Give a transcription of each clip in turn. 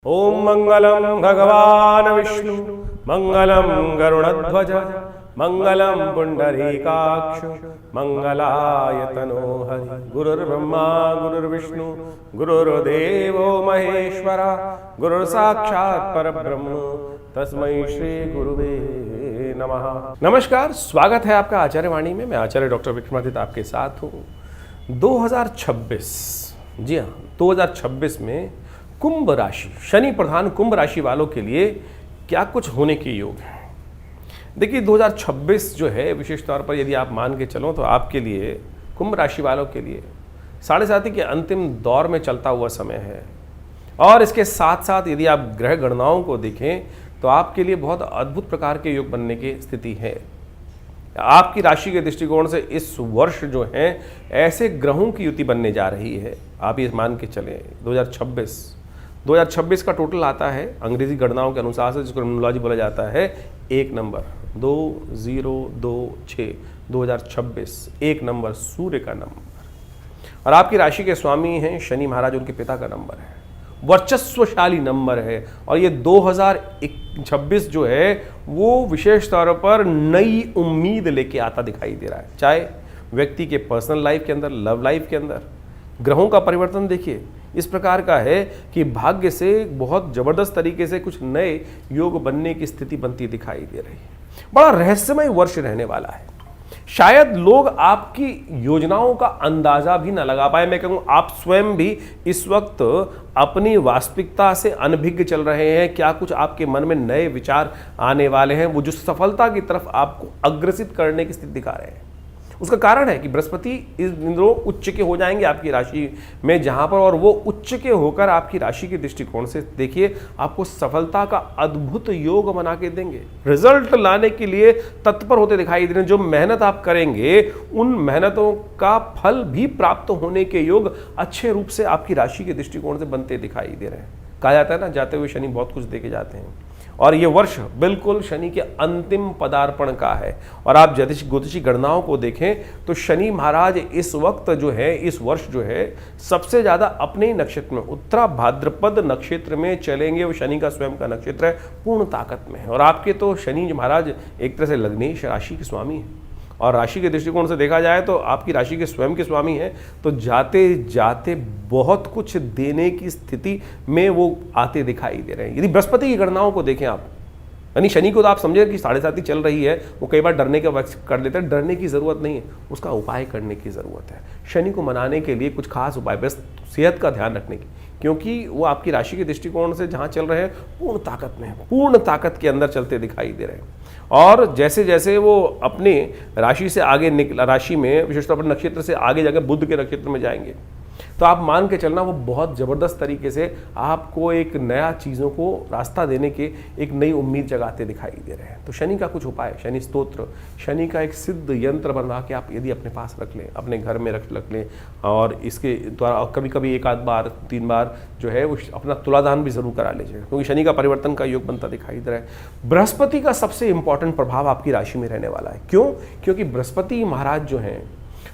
ओम मंगलम भगवान विष्णु मंगलम गरुड़ध्वज मंगलम पुंडरीकाक्ष मंगलाय तनोहरि। गुरुर्ब्रह्मा गुरुर्विष्णु गुरुर्देवो महेश्वरा गुरुर्साक्षात् परब्रह्म तस्मै श्री गुरुवे नमः। नमस्कार, स्वागत है आपका आचार्य वाणी में। मैं आचार्य डॉक्टर विक्रमादित्य आपके साथ हूँ। 2026, जी हाँ, 2026 में कुंभ राशि, शनि प्रधान कुंभ राशि वालों के लिए क्या कुछ होने के योग है। देखिए 2026 जो है विशेष तौर पर यदि आप मान के चलो तो आपके लिए, कुंभ राशि वालों के लिए साढ़े साथी के अंतिम दौर में चलता हुआ समय है। और इसके साथ साथ यदि आप ग्रह गणनाओं को देखें तो आपके लिए बहुत अद्भुत प्रकार के योग बनने की स्थिति है। आपकी राशि के दृष्टिकोण से इस वर्ष जो है ऐसे ग्रहों की युति बनने जा रही है। आप ये मान के चलें 2026 का टोटल आता है अंग्रेजी गणनाओं के अनुसार से, जिसको न्यूमरोलॉजी बोला जाता है, 1 नंबर 2026 2026 1 नंबर सूर्य का नंबर। और आपकी राशि के स्वामी हैं शनि महाराज, उनके पिता का नंबर है, वर्चस्वशाली नंबर है। और ये 2026 जो है वो विशेष तौर पर नई उम्मीद लेके आता दिखाई दे रहा है। चाहे व्यक्ति के पर्सनल लाइफ के अंदर, लव लाइफ के अंदर, ग्रहों का परिवर्तन देखिए इस प्रकार का है कि भाग्य से बहुत जबरदस्त तरीके से कुछ नए योग बनने की स्थिति बनती दिखाई दे रही है। बड़ा रहस्यमय वर्ष रहने वाला है। शायद लोग आपकी योजनाओं का अंदाजा भी न लगा पाए। मैं कहूँ आप स्वयं भी इस वक्त अपनी वास्तविकता से अनभिज्ञ चल रहे हैं। क्या कुछ आपके मन में नए विचार आने वाले हैं, वो जो सफलता की तरफ आपको अग्रसित करने की स्थिति दिखा रहे हैं। उसका कारण है कि बृहस्पति इस दिनों उच्च के हो जाएंगे आपकी राशि में, जहां पर, और वो उच्च के होकर आपकी राशि के दृष्टिकोण से देखिए आपको सफलता का अद्भुत योग बना के देंगे। रिजल्ट लाने के लिए तत्पर होते दिखाई दे रहे हैं। जो मेहनत आप करेंगे उन मेहनतों का फल भी प्राप्त होने के योग अच्छे रूप से आपकी राशि के दृष्टिकोण से बनते दिखाई दे रहे हैं। कहा जाता है ना, जाते हुए शनि बहुत कुछ दे के जाते हैं। और ये वर्ष बिल्कुल शनि के अंतिम पदार्पण का है। और आप ज्योतिषी गणनाओं को देखें तो शनि महाराज इस वक्त जो है, इस वर्ष जो है, सबसे ज़्यादा अपने ही नक्षत्र में, उत्तरा भाद्रपद नक्षत्र में चलेंगे। वो शनि का स्वयं का नक्षत्र है, पूर्ण ताकत में है। और आपके तो शनि महाराज एक तरह से लग्नेश राशि के स्वामी हैं। और राशि के दृष्टिकोण से देखा जाए तो आपकी राशि के स्वयं के स्वामी हैं। तो जाते जाते बहुत कुछ देने की स्थिति में वो आते दिखाई दे रहे हैं। यदि बृहस्पति की गणनाओं को देखें आप, यानी शनि को तो आप समझे कि साढ़े साथी चल रही है, वो कई बार डरने का वक्त कर लेते हैं। डरने की ज़रूरत नहीं है, उसका उपाय करने की ज़रूरत है। शनि को मनाने के लिए कुछ खास उपाय, बस सेहत का ध्यान रखने की, क्योंकि वो आपकी राशि के दृष्टिकोण से जहाँ चल रहे हैं पूर्ण ताकत में है, पूर्ण ताकत के अंदर चलते दिखाई दे रहे हैं। और जैसे जैसे वो अपने राशि से आगे राशि में विशेषतौर पर नक्षत्र से आगे जाकर बुध के नक्षत्र में जाएंगे, तो आप मान के चलना वो बहुत ज़बरदस्त तरीके से आपको एक नया चीज़ों को रास्ता देने के एक नई उम्मीद जगाते दिखाई दे रहे हैं। तो शनि का कुछ उपाय, शनि स्तोत्र, शनि का एक सिद्ध यंत्र बनवा के आप यदि अपने पास रख लें, अपने घर में रख लें, और इसके द्वारा कभी कभी 1 बार 3 बार जो है वो अपना तुलादान भी जरूर करा लीजिएगा, क्योंकि शनि का परिवर्तन का योग बनता दिखाई दे रहा है। बृहस्पति का सबसे इंपॉर्टेंट प्रभाव आपकी राशि में रहने वाला है। क्यों? क्योंकि बृहस्पति महाराज जो हैं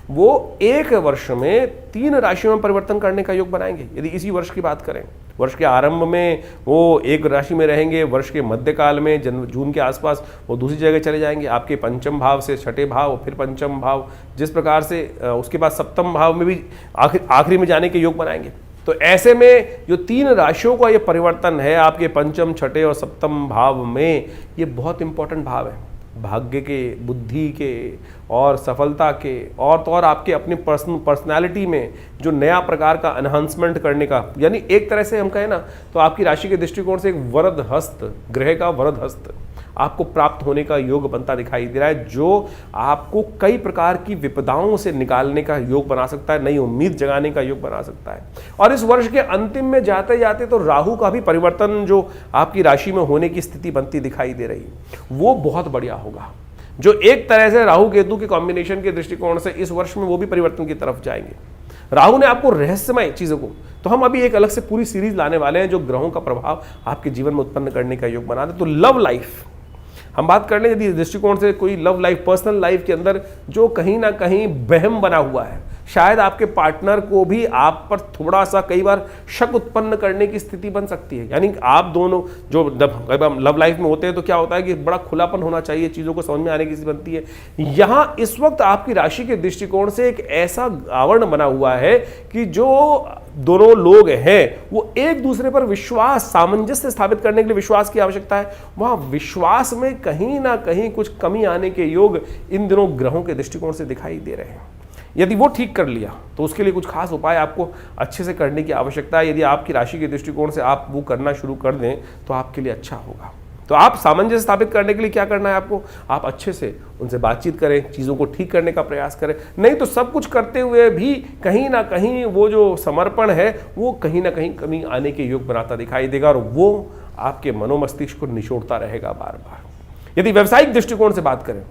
वो एक वर्ष में 3 राशियों में परिवर्तन करने का योग बनाएंगे। यदि इसी वर्ष की बात करें, वर्ष के आरंभ में वो एक राशि में रहेंगे, वर्ष के मध्यकाल में जून के आसपास वो दूसरी जगह चले जाएंगे, आपके पंचम भाव से छठे भाव, फिर पंचम भाव, जिस प्रकार से उसके बाद सप्तम भाव में भी आखिरी में जाने के योग बनाएंगे। तो ऐसे में जो 3 राशियों का ये परिवर्तन है आपके पंचम, छठे और सप्तम भाव में, ये बहुत इंपॉर्टेंट भाव है भाग्य के, बुद्धि के और सफलता के, और तो और आपके अपनी पर्सनालिटी में जो नया प्रकार का एनहांसमेंट करने का, यानी एक तरह से हम कहें ना तो आपकी राशि के दृष्टिकोण से एक वरद हस्त, ग्रह का वरद हस्त आपको प्राप्त होने का योग बनता दिखाई दे रहा है, जो आपको कई प्रकार की विपदाओं से निकालने का योग बना सकता है, नई उम्मीद जगाने का योग बना सकता है। और इस वर्ष के अंतिम में जाते जाते तो राहु का भी परिवर्तन जो आपकी राशि में होने की स्थिति बनती दिखाई दे रही है, वो बहुत बढ़िया होगा। जो एक तरह से राहु केतु के कॉम्बिनेशन के दृष्टिकोण से इस वर्ष में वो भी परिवर्तन की तरफ जाएंगे। राहु ने आपको रहस्यमय चीजों को, तो हम अभी एक अलग से पूरी सीरीज लाने वाले हैं जो ग्रहों का प्रभाव आपके जीवन में उत्पन्न करने का योग बना दे। तो लव लाइफ हम बात कर लें, यदि दृष्टिकोण से कोई लव लाइफ, पर्सनल लाइफ के अंदर जो कहीं ना कहीं वहम बना हुआ है, शायद आपके पार्टनर को भी आप पर थोड़ा सा कई बार शक उत्पन्न करने की स्थिति बन सकती है। यानी आप दोनों जो लव लाइफ में होते हैं तो क्या होता है कि बड़ा खुलापन होना चाहिए, चीज़ों को समझ में आने की स्थिति बनती है। यहाँ इस वक्त आपकी राशि के दृष्टिकोण से एक ऐसा आवरण बना हुआ है कि जो दोनों लोग हैं वो एक दूसरे पर विश्वास, सामंजस्य स्थापित करने के लिए विश्वास की आवश्यकता है। वहां विश्वास में कहीं ना कहीं कुछ कमी आने के योग इन दिनों ग्रहों के दृष्टिकोण से दिखाई दे रहे हैं। यदि वो ठीक कर लिया तो उसके लिए कुछ खास उपाय आपको अच्छे से करने की आवश्यकता है। यदि आपकी राशि के दृष्टिकोण से आप वो करना शुरू कर दें तो आपके लिए अच्छा होगा। तो आप सामंजस्य स्थापित करने के लिए क्या करना है आपको, आप अच्छे से उनसे बातचीत करें, चीज़ों को ठीक करने का प्रयास करें। नहीं तो सब कुछ करते हुए भी कहीं ना कहीं वो जो समर्पण है वो कहीं ना कहीं कमी आने के योग बनाता दिखाई देगा और वो आपके मनोमस्तिष्क को निचोड़ता रहेगा बार बार। यदि व्यावसायिक दृष्टिकोण से बात करें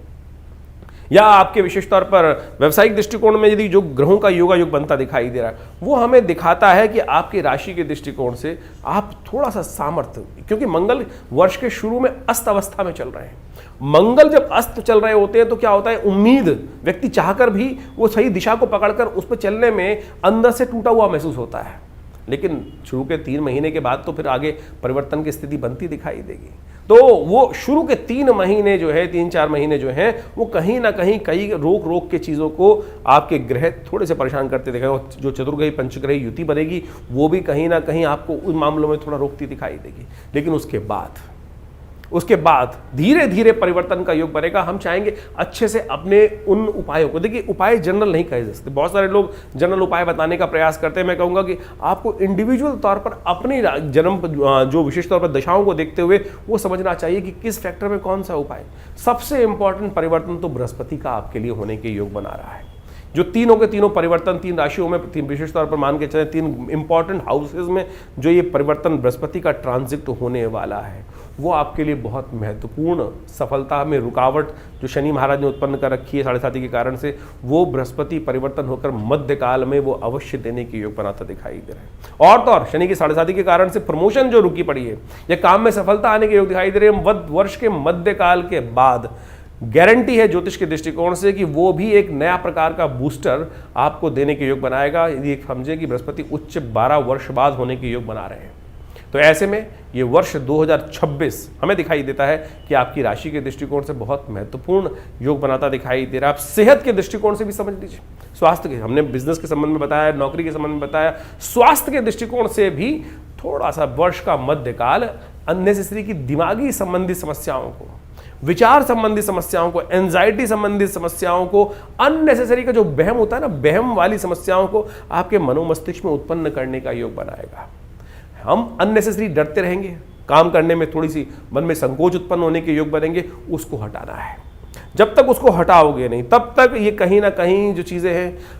या आपके विशेष तौर पर व्यावसायिक दृष्टिकोण में यदि जो ग्रहों का योगायोग बनता दिखाई दे रहा है वो हमें दिखाता है कि आपकी राशि के दृष्टिकोण से आप थोड़ा सा सामर्थ्य, क्योंकि मंगल वर्ष के शुरू में अस्त अवस्था में चल रहे हैं। मंगल जब अस्त चल रहे होते हैं तो क्या होता है, उम्मीद व्यक्ति चाहकर भी वो सही दिशा को पकड़कर उस पर चलने में अंदर से टूटा हुआ महसूस होता है। लेकिन शुरू के 3 महीने के बाद तो फिर आगे परिवर्तन की स्थिति बनती दिखाई देगी। तो वो शुरू के 3 महीने जो है, 3-4 महीने जो हैं वो कहीं ना कहीं कई रोक के चीज़ों को आपके ग्रह थोड़े से परेशान करते दिखाएगा। जो चतुर्ग्रही पंचग्रही युति बनेगी वो भी कहीं ना कहीं आपको उन मामलों में थोड़ा रोकती दिखाई देगी। लेकिन उसके बाद धीरे धीरे परिवर्तन का योग बनेगा। हम चाहेंगे अच्छे से अपने उन उपायों को, देखिए उपाय जनरल नहीं कहे जा सकते, बहुत सारे लोग जनरल उपाय बताने का प्रयास करते हैं। मैं कहूँगा कि आपको इंडिविजुअल तौर पर अपनी जन्म जो विशेष तौर पर दशाओं को देखते हुए वो समझना चाहिए कि किस फैक्टर में कौन सा उपाय। सबसे इंपॉर्टेंट परिवर्तन तो बृहस्पति का आपके लिए होने के योग बना रहा है। जो तीनों के तीनों परिवर्तन 3 राशियों में, विशेष तौर पर मान के चले 3 इंपॉर्टेंट हाउसेज में जो ये परिवर्तन बृहस्पति का ट्रांजिट होने वाला है वो आपके लिए बहुत महत्वपूर्ण, सफलता में रुकावट जो शनि महाराज ने उत्पन्न कर रखी है 7.5 के कारण से, वो बृहस्पति परिवर्तन होकर मध्यकाल में वो अवश्य देने की योग बनाता दिखाई दे रहा है। और तो और शनि की 7.5 के कारण से प्रमोशन जो रुकी पड़ी है या काम में सफलता आने के योग दिखाई दे रहे हैं। वर्ष के मध्यकाल के बाद गारंटी है ज्योतिष के दृष्टिकोण से कि वो भी एक नया प्रकार का बूस्टर आपको देने के योग बनाएगा। यदि समझे कि बृहस्पति उच्च 12 वर्ष बाद होने के योग बना रहे हैं तो ऐसे में ये वर्ष 2026 हमें दिखाई देता है कि आपकी राशि के दृष्टिकोण से बहुत महत्वपूर्ण योग बनाता दिखाई दे रहा है। आप सेहत के दृष्टिकोण से भी समझ लीजिए, स्वास्थ्य के, हमने बिजनेस के संबंध में बताया, नौकरी के संबंध में बताया, स्वास्थ्य के दृष्टिकोण से भी थोड़ा सा वर्ष का मध्यकाल अननेसेसरी की दिमागी संबंधी समस्याओं को, विचार संबंधी समस्याओं को, एंजाइटी संबंधी समस्याओं को, अननेसेसरी का जो बहम होता है ना, बहम वाली समस्याओं को आपके मनोमस्तिष्क में उत्पन्न करने का योग बनाएगा। हम अननेसेसरी डरते रहेंगे, काम करने में थोड़ी सी मन में संकोच उत्पन्न होने के योग बनेंगे, उसको हटाना है। जब तक उसको हटाओगे नहीं तब तक ये कहीं ना कहीं जो चीज़ें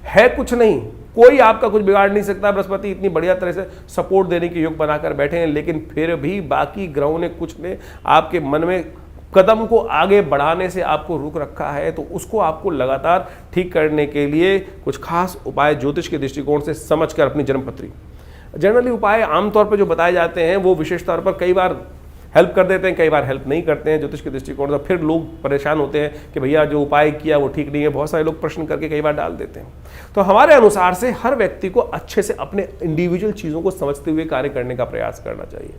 हैं कुछ नहीं, कोई आपका कुछ बिगाड़ नहीं सकता। बृहस्पति इतनी बढ़िया तरह से सपोर्ट देने के योग बनाकर बैठे हैं, लेकिन फिर भी बाकी ग्रहों ने कुछ ने आपके मन में कदम को आगे बढ़ाने से आपको रोक रखा है। तो उसको आपको लगातार ठीक करने के लिए कुछ खास उपाय ज्योतिष के दृष्टिकोण से समझकर अपनी जन्मपत्री, जनरली उपाय आमतौर पर जो बताए जाते हैं वो विशेष तौर पर कई बार हेल्प कर देते हैं, कई बार हेल्प नहीं करते हैं ज्योतिष के दृष्टिकोण से। फिर लोग परेशान होते हैं कि भैया जो उपाय किया वो ठीक नहीं है। बहुत सारे लोग प्रश्न करके कई बार डाल देते हैं। तो हमारे अनुसार से हर व्यक्ति को अच्छे से अपने इंडिविजुअल चीज़ों को समझते हुए कार्य करने का प्रयास करना चाहिए।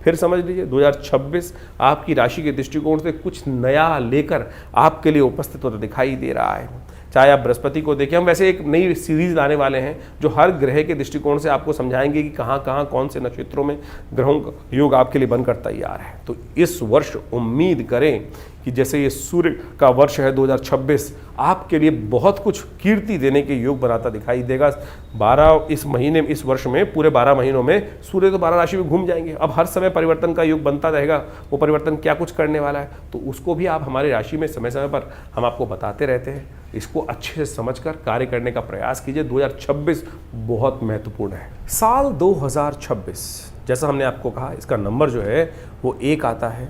फिर समझ लीजिए 2026 आपकी राशि के दृष्टिकोण से कुछ नया लेकर आपके लिए उपस्थित होता दिखाई दे रहा है। चाहे आप बृहस्पति को देखें, हम वैसे एक नई सीरीज लाने वाले हैं जो हर ग्रह के दृष्टिकोण से आपको समझाएंगे कि कहाँ कहाँ कौन से नक्षत्रों में ग्रहों का योग आपके लिए बनकर तैयार है। तो इस वर्ष उम्मीद करें कि जैसे ये सूर्य का वर्ष है 2026 आपके लिए बहुत कुछ कीर्ति देने के योग बनाता दिखाई देगा। 12 इस महीने, इस वर्ष में पूरे 12 महीनों में सूर्य तो 12 राशि में घूम जाएंगे। अब हर समय परिवर्तन का योग बनता रहेगा, वो परिवर्तन क्या कुछ करने वाला है तो उसको भी आप हमारी राशि में समय समय पर हम आपको बताते रहते हैं। इसको अच्छे से समझकर कार्य करने का प्रयास कीजिए। 2026 बहुत महत्वपूर्ण है। साल 2026 जैसा हमने आपको कहा, इसका नंबर जो है वो 1 आता है।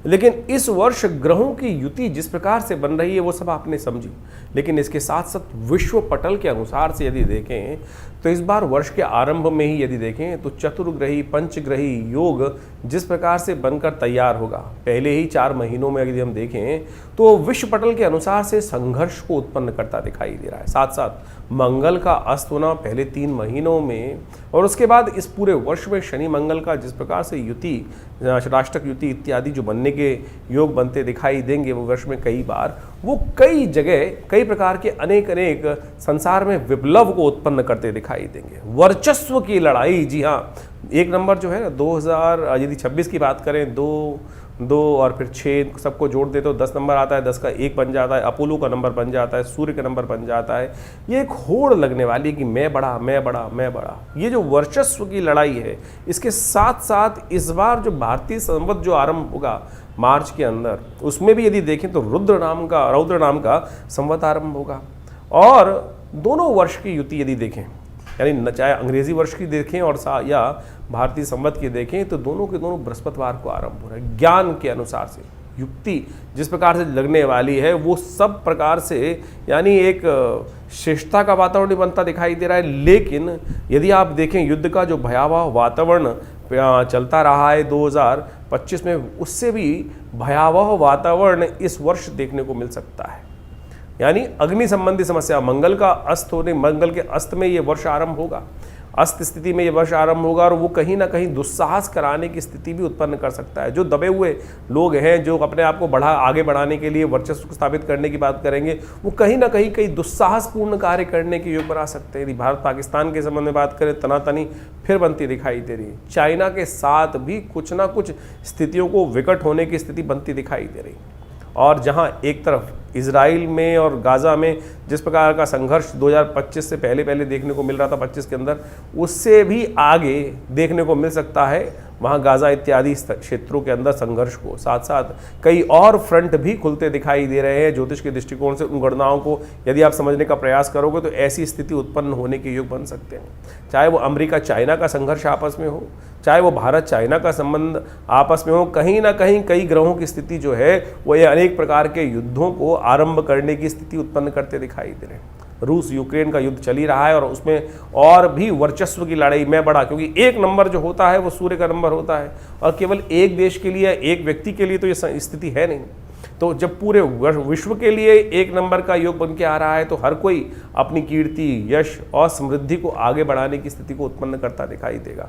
लेकिन इस वर्ष ग्रहों की युति जिस प्रकार से बन रही है वो सब आपने समझी, लेकिन इसके साथ साथ विश्व पटल के अनुसार से यदि देखें तो इस बार वर्ष के आरंभ में ही यदि देखें तो चतुर्ग्रही पंचग्रही योग जिस प्रकार से बनकर तैयार होगा, पहले ही 4 महीनों में यदि हम देखें तो विश्व पटल के अनुसार से संघर्ष को उत्पन्न करता दिखाई दे रहा है। साथ साथ मंगल का अस्त होना पहले 3 महीनों में और उसके बाद इस पूरे वर्ष में शनि मंगल का जिस प्रकार से युति, राष्ट्रक युति इत्यादि जो बनने के योग बनते दिखाई देंगे वो वर्ष में कई बार, वो कई जगह कई प्रकार के अनेक संसार में विप्लव को उत्पन्न करते दिखाई देंगे। वर्चस्व की लड़ाई, जी हाँ, 1 नंबर जो है ना 2000 यदि 26 की बात करें, 2 और फिर 6 सबको जोड़ दे तो 10 नंबर आता है, 10 का 1 बन जाता है, अपोलो का नंबर बन जाता है, सूर्य का नंबर बन जाता है। ये एक होड़ लगने वाली है कि मैं बड़ा मैं बड़ा मैं बड़ा। ये जो वर्चस्व की लड़ाई है, इसके साथ साथ इस बार जो भारतीय संवत जो आरंभ होगा मार्च के अंदर, उसमें भी यदि देखें तो रौद्र नाम का संवत आरंभ होगा। और दोनों वर्ष की युति यदि देखें, यानी चाहे अंग्रेजी वर्ष की देखें और या भारतीय संवत की देखें, तो दोनों के दोनों बृहस्पतिवार को आरंभ हो रहा है। ज्ञान के अनुसार से युक्ति जिस प्रकार से लगने वाली है वो सब प्रकार से यानी एक श्रेष्ठता का वातावरण बनता दिखाई दे रहा है। लेकिन यदि आप देखें युद्ध का जो भयावह वातावरण चलता रहा है 2025 में, उससे भी भयावह वातावरण इस वर्ष देखने को मिल सकता है। यानी अग्नि संबंधी समस्या, मंगल का अस्त होने, मंगल के अस्त में ये वर्ष आरंभ होगा, अस्त स्थिति में ये वर्ष आरंभ होगा और वो कहीं ना कहीं दुस्साहस कराने की स्थिति भी उत्पन्न कर सकता है। जो दबे हुए लोग हैं, जो अपने आप को आगे बढ़ाने के लिए वर्चस्व को स्थापित करने की बात करेंगे, वो कहीं ना कहीं कई दुस्साहसपूर्ण कार्य करने के योग बना सकते हैं। यदि भारत पाकिस्तान के संबंध में बात करें, तनातनी फिर बनती दिखाई दे रही है। चाइना के साथ भी कुछ ना कुछ स्थितियों को विकट होने की स्थिति बनती दिखाई दे रही है। और जहां एक तरफ इजराइल में और गाज़ा में जिस प्रकार का संघर्ष 2025 से पहले देखने को मिल रहा था 25 के अंदर, उससे भी आगे देखने को मिल सकता है वहाँ गाज़ा इत्यादि क्षेत्रों के अंदर संघर्ष को। साथ साथ कई और फ्रंट भी खुलते दिखाई दे रहे हैं। ज्योतिष के दृष्टिकोण से उन गणनाओं को यदि आप समझने का प्रयास करोगे तो ऐसी स्थिति उत्पन्न होने के योग बन सकते हैं। चाहे वो अमेरिका चाइना का संघर्ष आपस में हो, चाहे वो भारत चाइना का संबंध आपस में हो, कहीं ना कहीं कई ग्रहों की स्थिति जो है वो ये अनेक प्रकार के युद्धों को आरंभ करने की स्थिति उत्पन्न करते दिखाई दे रहे हैं। रूस यूक्रेन का युद्ध चल ही रहा है और उसमें और भी वर्चस्व की लड़ाई में बड़ा, क्योंकि 1 नंबर जो होता है वो सूर्य का नंबर होता है और केवल एक देश के लिए, एक व्यक्ति के लिए तो ये स्थिति है नहीं। तो जब पूरे विश्व के लिए 1 नंबर का योग बन के आ रहा है तो हर कोई अपनी कीर्ति, यश और समृद्धि को आगे बढ़ाने की स्थिति को उत्पन्न करता दिखाई देगा।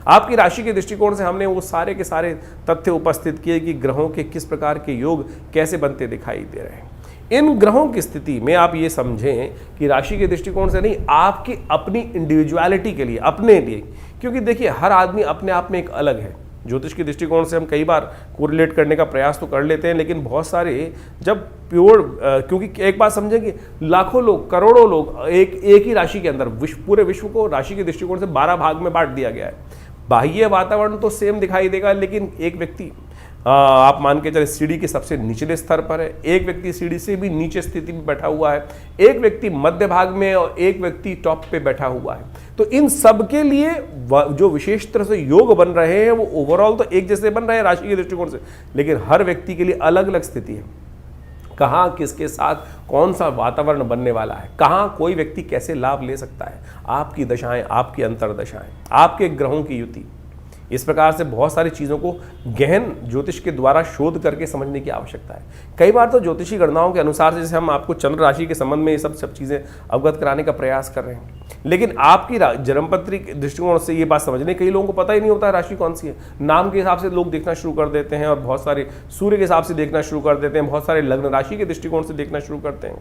आपकी राशि के दृष्टिकोण से हमने वो सारे के सारे तथ्य उपस्थित किए कि ग्रहों के किस प्रकार के योग कैसे बनते दिखाई दे रहे हैं। इन ग्रहों की स्थिति में आप ये समझें कि राशि के दृष्टिकोण से नहीं, आपकी अपनी इंडिविजुअलिटी के लिए, अपने लिए, क्योंकि देखिए हर आदमी अपने आप में एक अलग है। ज्योतिष के दृष्टिकोण से हम कई बार कोरिलेट करने का प्रयास तो कर लेते हैं, लेकिन बहुत सारे जब प्योर, क्योंकि एक बात समझें कि लाखों लोग, करोड़ों लोग एक ही राशि के अंदर, पूरे विश्व को राशि के दृष्टिकोण से 12 भाग में बांट दिया गया है। बाह्य वातावरण तो सेम दिखाई देगा, लेकिन एक व्यक्ति आप मान के चले सीढ़ी के सबसे निचले स्तर पर है, एक व्यक्ति सीढ़ी से भी नीचे स्थिति में बैठा हुआ है, एक व्यक्ति मध्य भाग में और एक व्यक्ति टॉप पे बैठा हुआ है। तो इन सब के लिए जो विशेष तरह से योग बन रहे हैं वो ओवरऑल तो एक जैसे बन रहे हैं राशि के दृष्टिकोण से, लेकिन हर व्यक्ति के लिए अलग अलग स्थिति है। कहाँ किसके साथ कौन सा वातावरण बनने वाला है, कहाँ कोई व्यक्ति कैसे लाभ ले सकता है, आपकी दशाएं, आपकी अंतर्दशाएं, आपके ग्रहों की युति, इस प्रकार से बहुत सारी चीज़ों को गहन ज्योतिष के द्वारा शोध करके समझने की आवश्यकता है। कई बार तो ज्योतिषी गणनाओं के अनुसार जैसे हम आपको चंद्र राशि के संबंध में ये सब चीज़ें अवगत कराने का प्रयास कर रहे हैं, लेकिन आपकी जन्मपत्री के दृष्टिकोण से ये बात समझने कई लोगों को पता ही नहीं होता है राशि कौन सी है। नाम के हिसाब से लोग देखना शुरू कर देते हैं और बहुत सारे सूर्य के हिसाब से देखना शुरू कर देते हैं, बहुत सारे लग्न राशि के दृष्टिकोण से देखना शुरू करते हैं।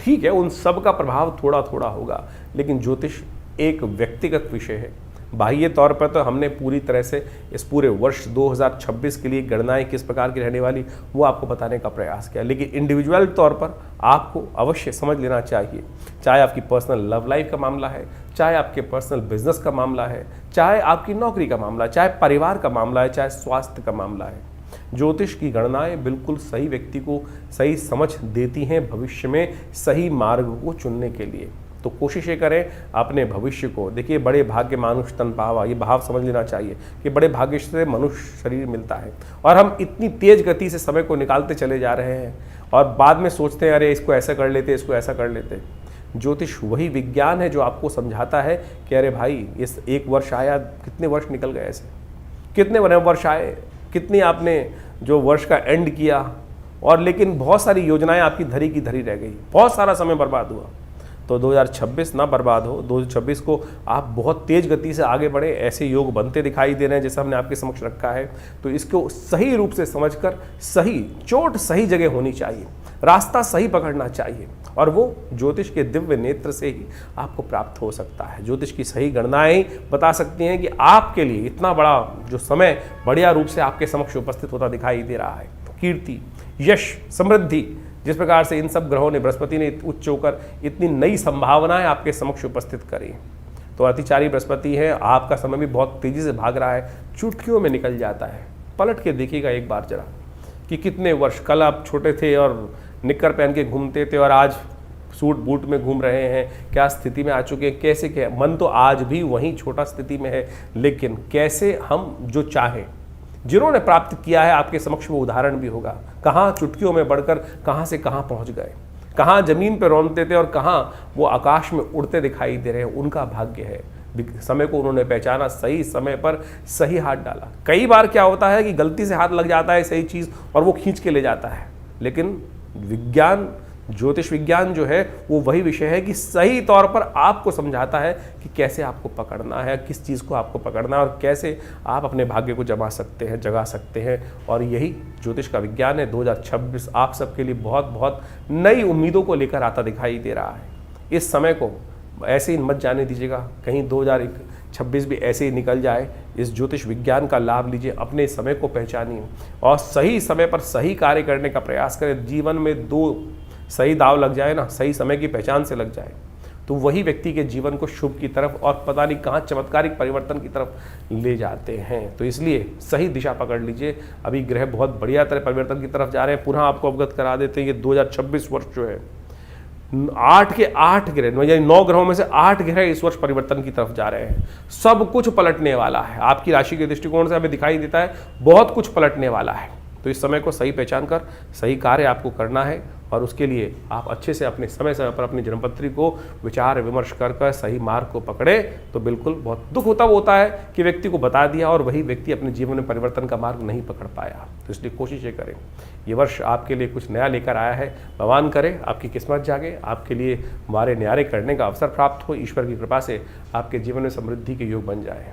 ठीक है, उन सब का प्रभाव थोड़ा थोड़ा होगा, लेकिन ज्योतिष एक व्यक्तिगत विषय है। बाह्य तौर पर तो हमने पूरी तरह से इस पूरे वर्ष 2026 के लिए गणनाएं किस प्रकार की रहने वाली वो आपको बताने का प्रयास किया, लेकिन इंडिविजुअल तौर पर आपको अवश्य समझ लेना चाहिए। चाहे आपकी पर्सनल लव लाइफ का मामला है, चाहे आपके पर्सनल बिजनेस का मामला है, चाहे आपकी नौकरी का मामला है, चाहे परिवार का मामला है, चाहे स्वास्थ्य का मामला है, ज्योतिष की गणनाएं बिल्कुल सही व्यक्ति को सही समझ देती हैं भविष्य में सही मार्ग को चुनने के लिए। तो कोशिश ये करें अपने भविष्य को। देखिए, बड़े भाग्य मानुष तन पावा, ये भाव समझ लेना चाहिए कि बड़े भाग्य से मनुष्य शरीर मिलता है, और हम इतनी तेज गति से समय को निकालते चले जा रहे हैं और बाद में सोचते हैं अरे इसको ऐसा कर लेते, इसको ऐसा कर लेते। ज्योतिष वही विज्ञान है जो आपको समझाता है कि अरे भाई, इस एक वर्ष आया, कितने वर्ष निकल गए ऐसे, कितने वर्ष आए, कितनी आपने जो वर्ष का एंड किया, और लेकिन बहुत सारी योजनाएं आपकी धरी की धरी रह गई, बहुत सारा समय बर्बाद हुआ। तो 2026 ना बर्बाद हो, 2026 को आप बहुत तेज गति से आगे बढ़े, ऐसे योग बनते दिखाई दे रहे हैं जैसा हमने आपके समक्ष रखा है। तो इसको सही रूप से समझकर, सही चोट सही जगह होनी चाहिए, रास्ता सही पकड़ना चाहिए, और वो ज्योतिष के दिव्य नेत्र से ही आपको प्राप्त हो सकता है। ज्योतिष की सही गणनाएं बता सकती हैं कि आपके लिए इतना बड़ा जो समय बढ़िया रूप से आपके समक्ष उपस्थित होता दिखाई दे रहा है। कीर्ति, यश, समृद्धि, जिस प्रकार से इन सब ग्रहों ने, बृहस्पति ने उच्च होकर इतनी नई संभावनाएं आपके समक्ष उपस्थित करी, तो अतिचारी बृहस्पति है, आपका समय भी बहुत तेजी से भाग रहा है, चुटकियों में निकल जाता है। पलट के देखिएगा एक बार जरा कि कितने वर्ष, कल आप छोटे थे और निक्कर पहन के घूमते थे और आज सूट बूट में घूम रहे हैं, क्या स्थिति में आ चुके हैं, कैसे क्या। मन तो आज भी वहीं छोटा स्थिति में है, लेकिन कैसे हम जो चाहें, जिन्होंने प्राप्त किया है आपके समक्ष वो उदाहरण भी होगा, कहाँ चुटकियों में बढ़कर कहाँ से कहाँ पहुँच गए, कहाँ जमीन पर रौंदते थे और कहाँ वो आकाश में उड़ते दिखाई दे रहे हैं। उनका भाग्य है, समय को उन्होंने पहचाना, सही समय पर सही हाथ डाला। कई बार क्या होता है कि गलती से हाथ लग जाता है सही चीज़ और वो खींच के ले जाता है, लेकिन विज्ञान, ज्योतिष विज्ञान जो है वो वही विषय है कि सही तौर पर आपको समझाता है कि कैसे आपको पकड़ना है, किस चीज़ को आपको पकड़ना है और कैसे आप अपने भाग्य को जगा सकते हैं। और यही ज्योतिष का विज्ञान है। 2026 आप सबके लिए बहुत बहुत नई उम्मीदों को लेकर आता दिखाई दे रहा है। इस समय को ऐसे ही मत जाने दीजिएगा, कहीं 2026 भी ऐसे ही निकल जाए। इस ज्योतिष विज्ञान का लाभ लीजिए, अपने समय को पहचानिए और सही समय पर सही कार्य करने का प्रयास करें। जीवन में दो सही दाव लग जाए ना, सही समय की पहचान से लग जाए, तो वही व्यक्ति के जीवन को शुभ की तरफ और पता नहीं कहाँ चमत्कारिक परिवर्तन की तरफ ले जाते हैं। तो इसलिए सही दिशा पकड़ लीजिए। अभी ग्रह बहुत बढ़िया तरह परिवर्तन की तरफ जा रहे हैं। पुनः आपको अवगत करा देते हैं, ये 2026 वर्ष जो है 8 के 8 ग्रह, यानी 9 ग्रहों में से 8 ग्रह इस वर्ष परिवर्तन की तरफ जा रहे हैं। सब कुछ पलटने वाला है। आपकी राशि के दृष्टिकोण से हमें दिखाई देता है बहुत कुछ पलटने वाला है। तो इस समय को सही पहचान कर सही कार्य आपको करना है, और उसके लिए आप अच्छे से अपने समय पर अपनी जन्मपत्री को विचार विमर्श कर सही मार्ग को पकड़े। तो बिल्कुल बहुत दुख होता है कि व्यक्ति को बता दिया और वही व्यक्ति अपने जीवन में परिवर्तन का मार्ग नहीं पकड़ पाया। तो इसलिए कोशिशें करें, ये वर्ष आपके लिए कुछ नया लेकर आया है। भगवान करे आपकी किस्मत जागे, आपके लिए हमारे न्यारे करने का अवसर प्राप्त हो, ईश्वर की कृपा से आपके जीवन में समृद्धि के योग बन जाए।